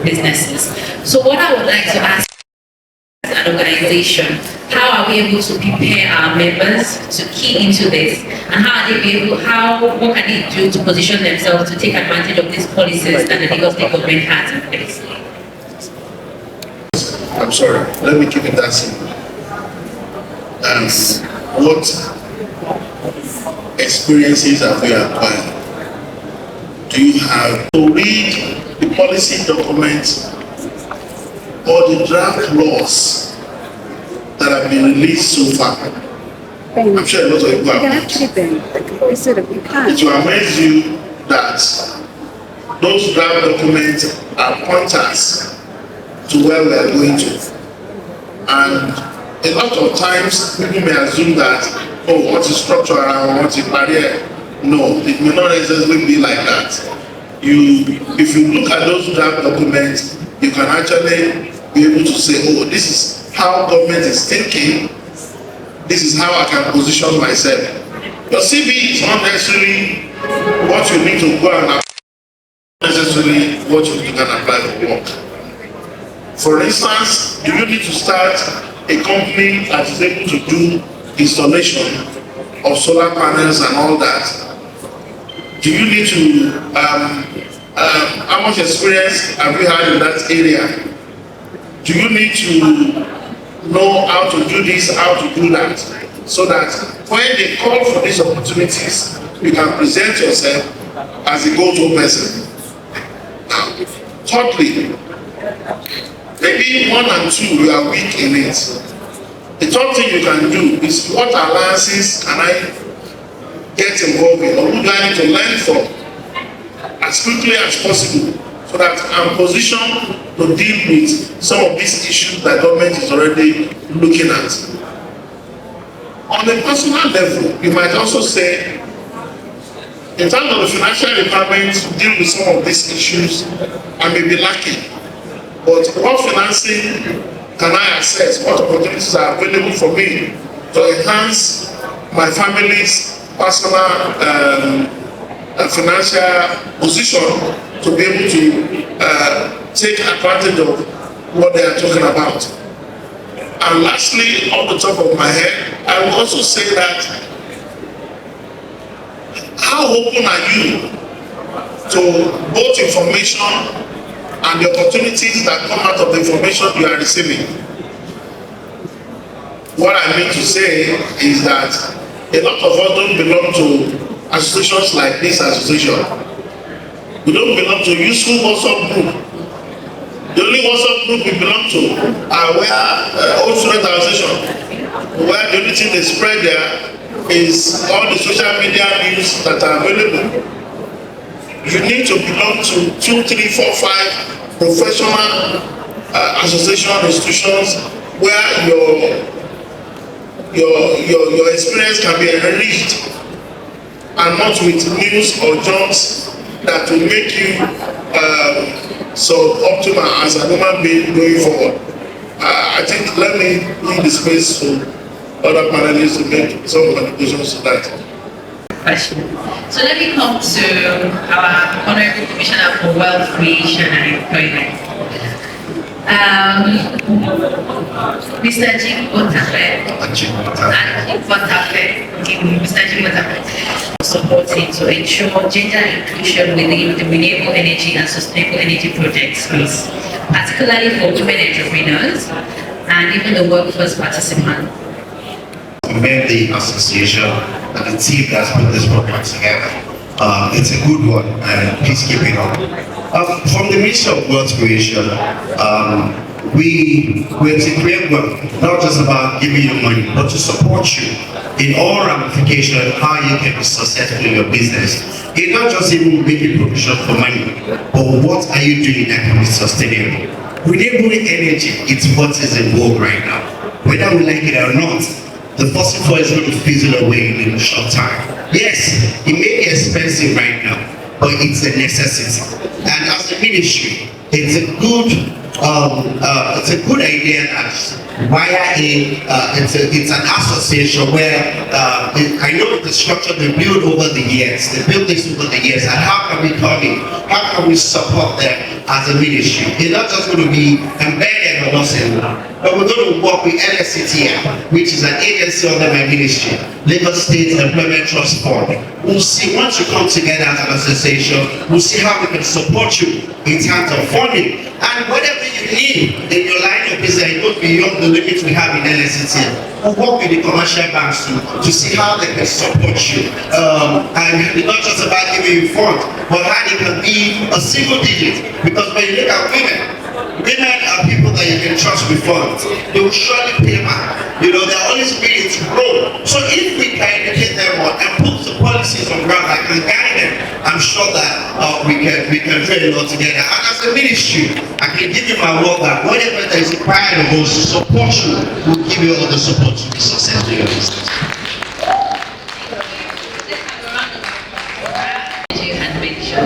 businesses. So what I would like to ask an organization, how are we able to prepare our members to key into this, and what can they do to position themselves to take advantage of these policies that the Lagos State government has in place? I'm sorry, let me keep it that simple. What experiences have you acquired? Do you have to read the policy documents or the draft laws that have been released so far? I'm sure a lot of people have. It will amaze you that those draft documents are pointers to where we are going to. And a lot of times people may assume that, oh, what is structural and what is barrier? No, it may not necessarily be like that. If you look at those draft documents, you can actually be able to say, oh, this is how government is thinking, this is how I can position myself. Your CV is not necessarily what you need to go and apply, necessarily what you can apply for work. For instance, do you need to start a company that is able to do installation of solar panels and all that? Do you need to, how much experience have you had in that area? Do you need to know how to do this, how to do that? So that when they call for these opportunities, you can present yourself as a go-to person. Now, thirdly, maybe 1 and 2 you are weak in it. The third thing you can do is what alliances can I get involved in, or who do I need to learn from as quickly as possible, so that I'm positioned to deal with some of these issues that government is already looking at. On a personal level, you might also say, in terms of the financial requirement to deal with some of these issues, I may be lacking. But what financing can I access? What opportunities are available for me to enhance my family's personal financial position to be able to take advantage of what they are talking about? And lastly, off the top of my head, I will also say that how open are you to both information and the opportunities that come out of the information you are receiving? What I mean to say is that a lot of us don't belong to associations like this association. We don't belong to a useful WhatsApp group. The only WhatsApp group we belong to are old student association, where the only thing they spread there is all the social media news that are available. You need to belong to 2, 3, 4, 5 professional association institutions where your experience can be enriched, and not with news or jobs that will make you optimal as a human being going forward. I think let me leave the space to other panelists to make some contributions to that. Question. So let me come to our Honorable Commissioner for Wealth Creation and Employment. Mr. Jim Otafe. Mr. Jim Otafe. Supporting to ensure gender inclusion within the renewable energy and sustainable energy project space, particularly for women entrepreneurs and even the workforce participants. Commend the association and the team that's put this program together. It's a good one, and please keep it up. From the Ministry of Wealth Creation, we're to create wealth, not just about giving you money, but to support you in all ramifications of how you can be successful in your business. It's not just even making provision for money, but what are you doing that can be sustainable? Renewable energy, it's what is in vogue right now. Whether we like it or not, the fossil fuel is going to fizzle away in a short time. Yes, it may be expensive right now, but it's a necessity. And as a ministry, it's a good idea that it's an association where I know the structure they built over the years. They built this over the years, and how can we come in? How can we support them? as a ministry. It's not just going to be embedded on us anymore, but we're going to work with LSCTF, which is an agency under my ministry, Lagos State Employment Trust Fund. We'll see, once you come together as an association, we'll see how we can support you in terms of funding. And whatever you need in your line of business, it goes beyond the limits we have in LSCTF. We'll work with the commercial banks to see how they can support you. And it's not just about giving you funds, but how it can be a single digit. Because when you look at women are people that you can trust with funds. They will surely pay back. You know, they're always willing to grow. So if we can educate them more and put the policies on ground that can guide them, I'm sure that we can do it all together. And as a ministry, I can give you my word that whatever that is required of us to support you, we'll give you all the support to be successful in your business.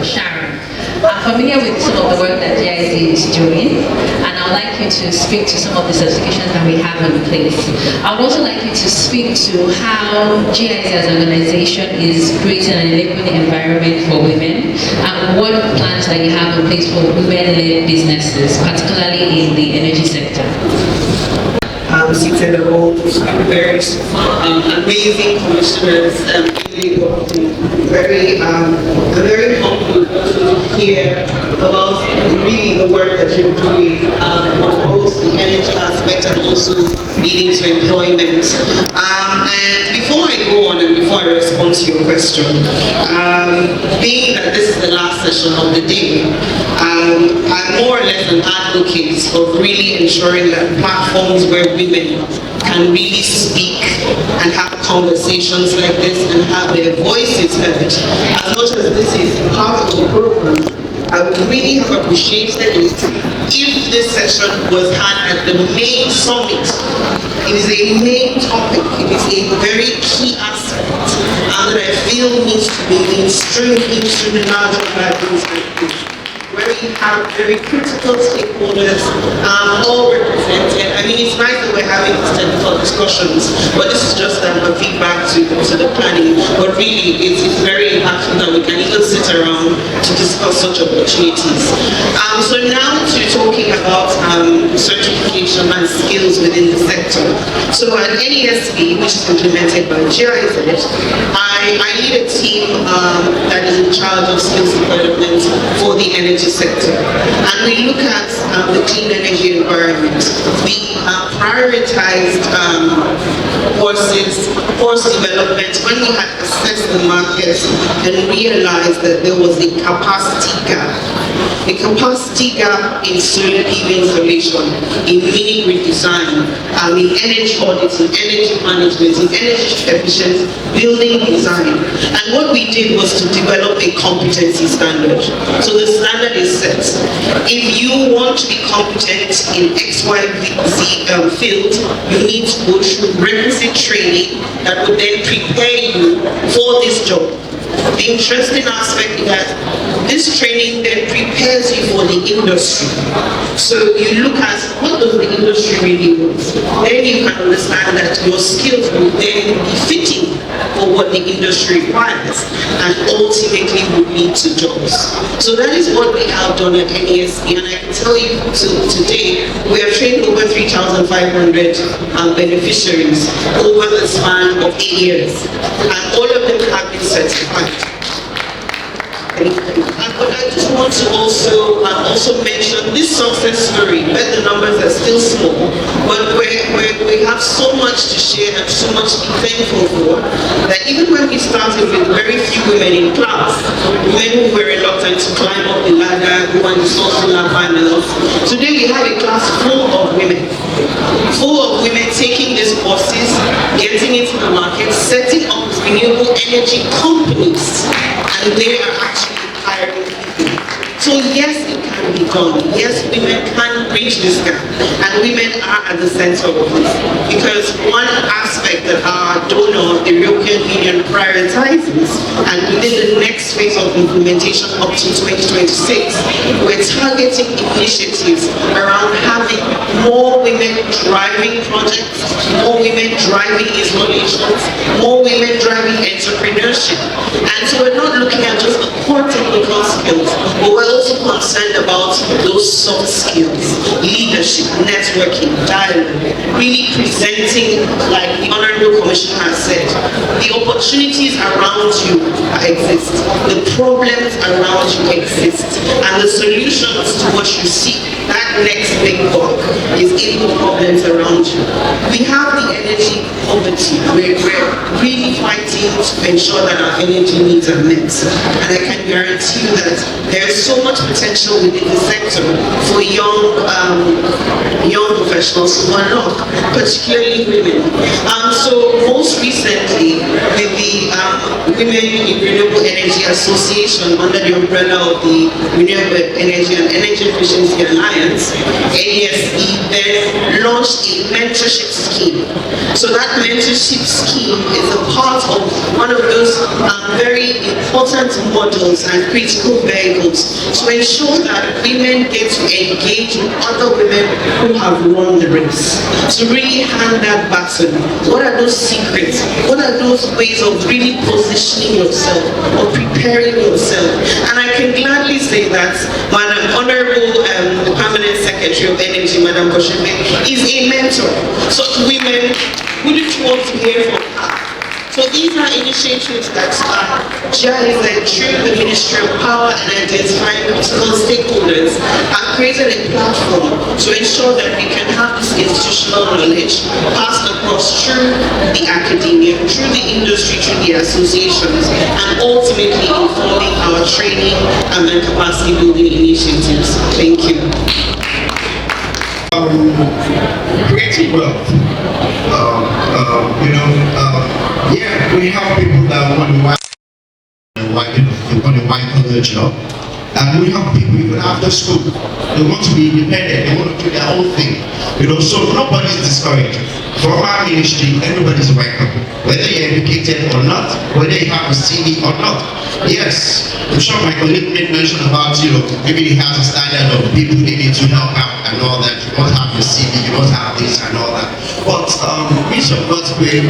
Sharon, I'm familiar with some of the work that GIZ is doing, and I would like you to speak to some of the certifications that we have in place. I would also like you to speak to how GIZ as an organization is creating an enabling environment for women, and what plans that you have in place for women-led businesses, particularly in the energy sector. Seated above very amazing commissioners, very humble to hear about really the work that you're doing on both the energy aspect and also leading to employment. And before I go on and before I respond to your question, being that this is the last session of the day, I'm more or less an advocate of really ensuring that platforms where women can really speak and have conversations like this and have their voices heard. As much as this is part of the program, I would really have appreciated it if this session was had at the main summit. It is a main topic. It is a very key aspect that I feel needs to be mainstreamed into the larger organization, where we have very critical stakeholders all represented. I mean, it's nice that we're having these technical discussions, but this is just a feedback to the planning. But really, it's very impactful that we can even sit around to discuss such opportunities. So now to talking about certification and skills within the sector. So at NESB, which is implemented by GIZ, I lead a team that is in charge of skills development for the energy sector, and we look at the clean energy environment. We prioritized course development when we had assessed the market and realized that there was a capacity gap. A capacity gap in solar PV installation, in mini grid design, in energy audits, in energy management, in energy efficient building design. And what we did was to develop a competency standard. So the standard is set. If you want to be competent in XYZ field, you need to go through requisite training that would then prepare you for this job. The interesting aspect is that this training then prepares you for the industry. So you look at what does the industry really want. Then you can understand that your skills will then be fitting for what the industry requires and ultimately will lead to jobs. So that is what we have done at NESB, and I can tell you today we have trained over 3,500 beneficiaries over the span of 8 years, and all of them have been certified. But I just want to also mention this success story, but the numbers are still small, but we have so much to share and so much to be thankful for, that even when we started with very few women in class, women who were reluctant to climb up the ladder, who were install solar panels, today we have a class full of women taking these courses, getting into the market, setting up renewable energy companies, and they are actually hiring people. So yes, it can be done. Yes, women can bridge this gap, and women are at the center of this. Because one aspect that our donor, the European Union, prioritizes, and within the next phase of implementation up to 2026, we're targeting initiatives around having more women driving projects, more women driving installations, more women driving entrepreneurship. And so we're not looking at just a core technology technical skills, but we're also concerned about those soft skills, leadership, networking, dialogue, really presenting, like the Honorable Commissioner has said, the opportunities around you exist, the problems around you exist, and the solutions to what you seek, that next big buck, is in the problems around you. We have the energy poverty. We're really fighting to ensure that our energy needs are met. And I can guarantee you that there's so much potential within the sector for young professionals who are not, particularly women. So most recently, with the Women in Renewable Energy Association under the umbrella of the Renewable Energy and Energy Efficiency Alliance, AESE, then launched a mentorship scheme. So that mentorship scheme is a part of one of those very important models and critical vehicles to ensure that women get to engage with other women who have run the race. To really hand that baton. What are those secrets? What are those ways of really positioning yourself or preparing yourself? And I can gladly say that Madam Honorable, the Permanent Secretary of Energy, Madam Boshebe, is a mentor. Such women wouldn't want to hear from her. So these are initiatives that are led through the Ministry of Power and identifying critical stakeholders and created a platform to ensure that we can have this institutional knowledge passed across through the academia, through the industry, through the associations, and ultimately informing our training and capacity building initiatives. Thank you. Creating wealth. Yeah, we have people that want a white collar job, and we have people even after school. They want to be independent. They want to do their own thing. So nobody's discouraged. From our ministry, everybody's welcome, whether you're educated or not, whether you have a CV or not. Yes, I'm sure my colleague made mention about, maybe he has a standard of people they need to help out and all that. You don't have the CV, you don't have this and all that. But means of motivation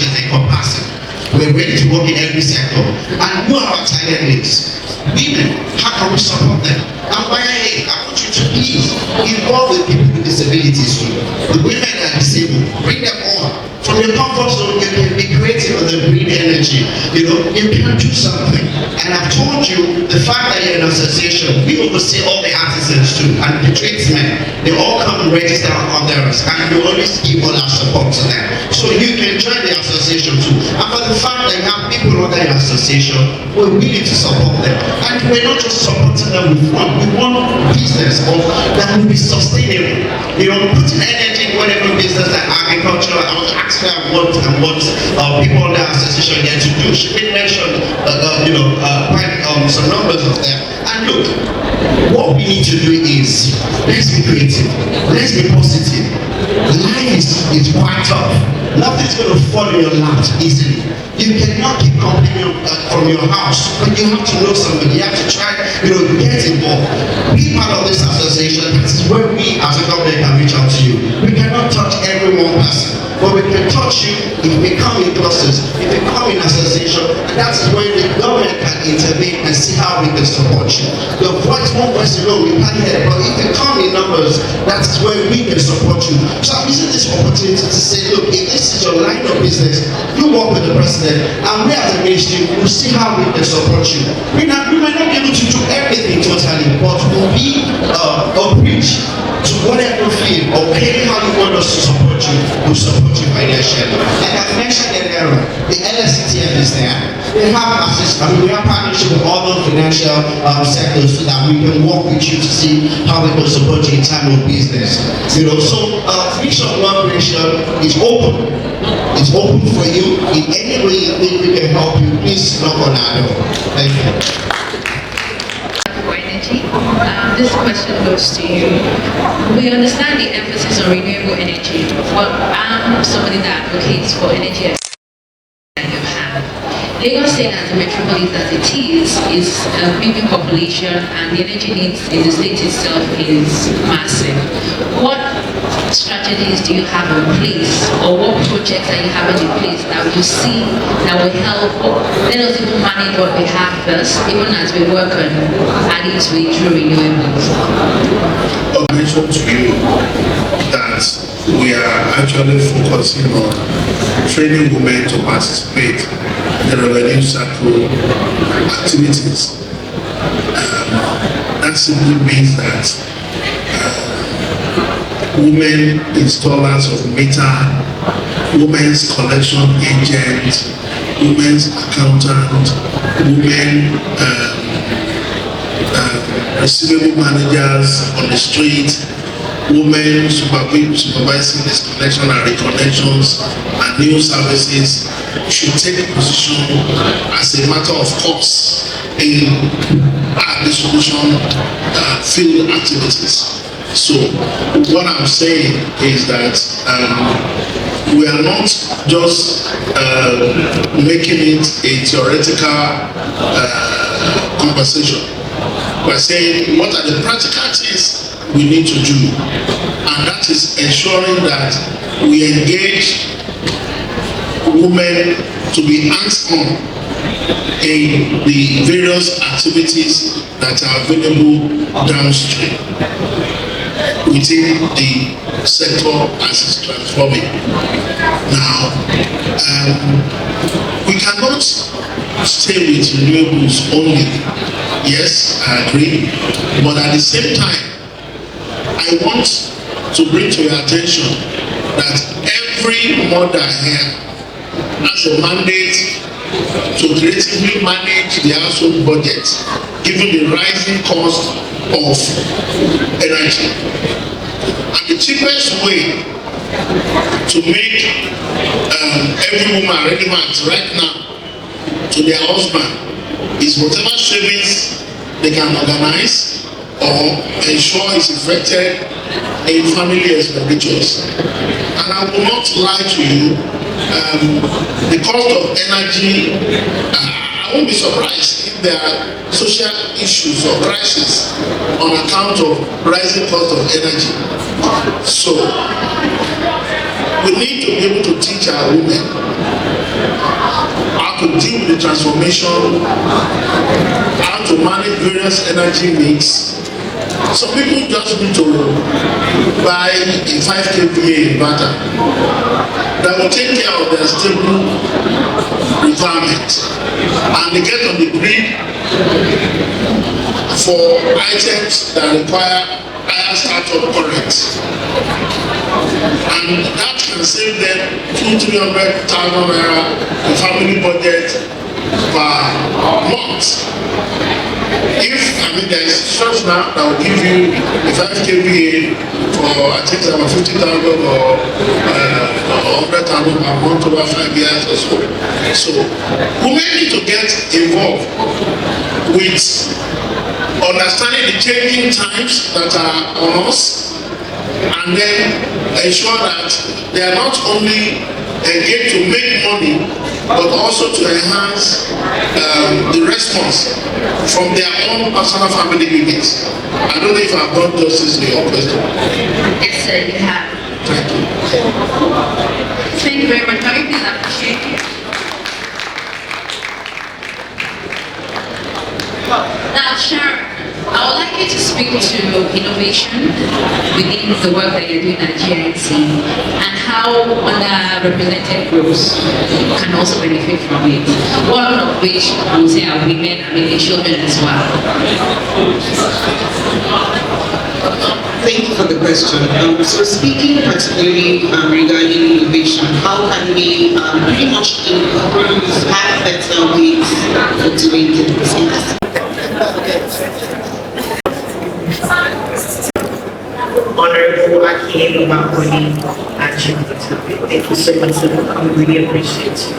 is encompassing. We're ready to work in every sector, and who are our talent needs? Women, how can we support them? And why I want you to please involve with people with disabilities too. The women that are disabled, bring them on. From your comfort zone, you can be creative with the green energy. You can do something. And I've told you, the fact that you're in an association, we oversee all the artisans too, and the tradesmen. They all come and register on theirs, and we always give all our support to them. So you can join the association too. And for the fact that you have people under your association, we're willing to support them. And we're not just supporting them with fun. We want business that will be sustainable. Putting energy in whatever business like agriculture. I was asking her what people on the association get to do. She did mention quite some numbers of them. And look, what we need to do is let's be creative, let's be positive. Life is quite tough. Nothing's going to fall in your lap easily. You cannot keep complaining from your house, but you have to know somebody. You have to try, get involved. Be part of this association. This is where we as a government can reach out to you. We cannot touch every one person, but we can touch you if we come in clusters, if we come in association, and that is where the government can intervene and see how we can support you. Your voice, one voice alone, we can't hear, but if you come in numbers, that is where we can support you. So I'm using this opportunity to say, look, if this is your line of business, you work with the president, and we as a ministry will see how we can support you. We might not be able to do everything totally, but we'll be a bridge to whatever field or how you want us to support you, we'll support you financially. Like I mentioned earlier, the LSCTF is there. We have partnership with other financial sectors so that we can work with you to see how we can support you in time of business. So Mission One Nation is open. It's open for you. In any way you think we can help you, please knock on our door. Thank you. Energy. This question goes to you. We understand the emphasis on renewable energy, but I'm somebody that advocates for energy that you have. Lagos State as a metropolis as it is a big population, and the energy needs in the state itself is massive. What strategies do you have in place, or what projects are you having in place that you see that will help let us even manage what we have first, even as we work on adding to it through renewables? I mentioned to you that we are actually focusing on training women to participate in the revenue cycle activities. That simply means that women installers of meter, women's collection agent, women's accountant, women receivable managers on the street, women supervising disconnection and reconnections and new services should take position as a matter of course in our distribution field activities. So what I'm saying is that we are not just making it a theoretical conversation. We're saying what are the practical things we need to do, and that is ensuring that we engage women to be hands-on in the various activities that are available downstream within the sector as it's transforming. Now, we cannot stay with renewables only. Yes, I agree, but at the same time, I want to bring to your attention that every mother here has a mandate to creatively manage the household budget given the rising cost of energy. And the cheapest way to make every woman relevant right now to their husband is whatever savings they can organize or ensure is effected in family expenditures. And I will not lie to you, the cost of energy, I won't be surprised if there are social issues or crises on account of rising cost of energy. So we need to be able to teach our women how to deal with the transformation, how to manage various energy mix. Some people just need to buy a 5 kVA inverter that will take care of their stable requirement, and they get on the grid for items that require higher startup current, and that can save them 200,000-300,000 naira in family budget per month. If there is church now that will give you a 5 kVA for I think about 50,000 or 100,000 per month over 5 years or so. So women need to get involved with understanding the changing times that are on us, and then ensure that they are not only engaged to make money but also to enhance the response from their own personal family units. I don't know if I've done justice to your question. Yes, sir, you have. Thank you. Thank you very much. Can we please appreciate you? Now, Sharon, I would like you to speak to innovation within the work that you're doing at GIC and how underrepresented groups can also benefit from it. One of which I would say are women and maybe children as well. Thank you for the question. So speaking particularly regarding innovation, how can we pretty much improve, have better ways of doing things? Honorable Akin Obakoni, thank you so much for coming. We really appreciate you.